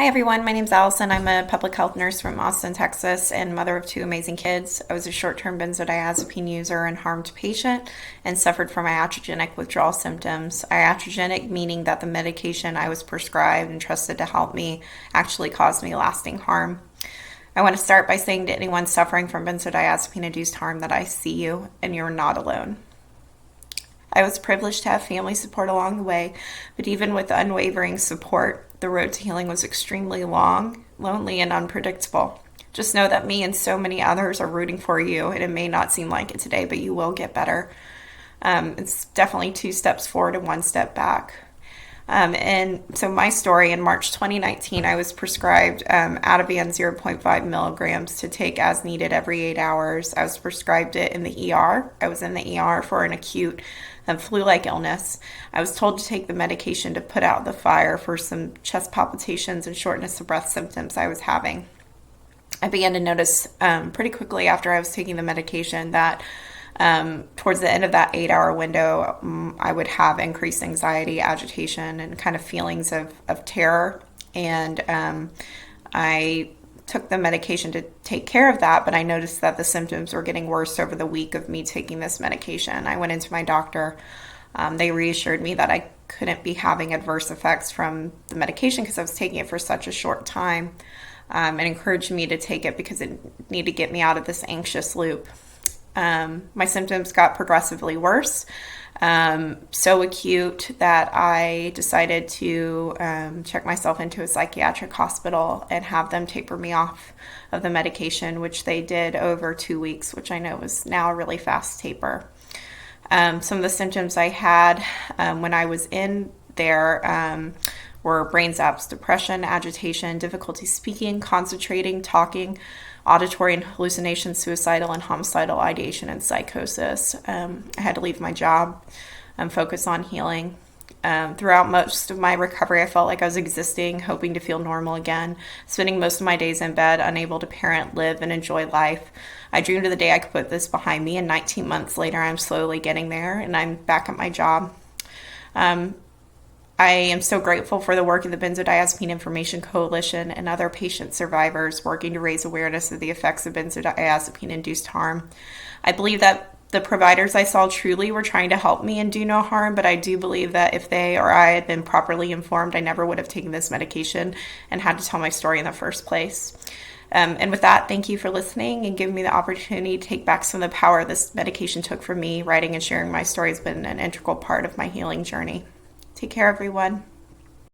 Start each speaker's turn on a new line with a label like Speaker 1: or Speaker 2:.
Speaker 1: Hi everyone, my name's Allison. I'm a public health nurse from Austin, Texas, and mother of two amazing kids. I was a short-term benzodiazepine user and harmed patient and suffered from iatrogenic withdrawal symptoms. Iatrogenic meaning that the medication I was prescribed and trusted to help me actually caused me lasting harm. I want to start by saying to anyone suffering from benzodiazepine-induced harm that I see you and you're not alone. I was privileged to have family support along the way, but even with unwavering support, the road to healing was extremely long, lonely, and unpredictable. Just know that me and so many others are rooting for you, and it may not seem like it today, but you will get better. It's definitely 2 steps forward and 1 step back. And so my story, in March 2019, I was prescribed Ativan 0.5 milligrams to take as needed every 8 hours. I was prescribed it in the ER. I was in the ER for an acute flu-like illness. I was told to take the medication to put out the fire for some chest palpitations and shortness of breath symptoms I was having. I began to notice pretty quickly after I was taking the medication that towards the end of that 8-hour window, I would have increased anxiety, agitation, and kind of feelings of terror. And I took the medication to take care of that, but I noticed that the symptoms were getting worse over the week of me taking this medication. I went into my doctor. They reassured me that I couldn't be having adverse effects from the medication because I was taking it for such a short time, and encouraged me to take it because it needed to get me out of this anxious loop. My symptoms got progressively worse, so acute that I decided to check myself into a psychiatric hospital and have them taper me off of the medication, which they did over 2 weeks, which I know was now a really fast taper. Some of the symptoms I had when I was in there were brain zaps, depression, agitation, difficulty speaking, concentrating, talking, auditory and hallucination, suicidal and homicidal ideation, and psychosis. I had to leave my job and focus on healing. Throughout most of my recovery, I felt like I was existing, hoping to feel normal again, spending most of my days in bed, unable to parent, live, and enjoy life. I dreamed of the day I could put this behind me, and 19 months later, I'm slowly getting there, and I'm back at my job. I am so grateful for the work of the Benzodiazepine Information Coalition and other patient survivors working to raise awareness of the effects of benzodiazepine-induced harm. I believe that the providers I saw truly were trying to help me and do no harm, but I do believe that if they or I had been properly informed, I never would have taken this medication and had to tell my story in the first place. And with that, thank you for listening and giving me the opportunity to take back some of the power this medication took from me. Writing and sharing my story has been an integral part of my healing journey. Take care, everyone.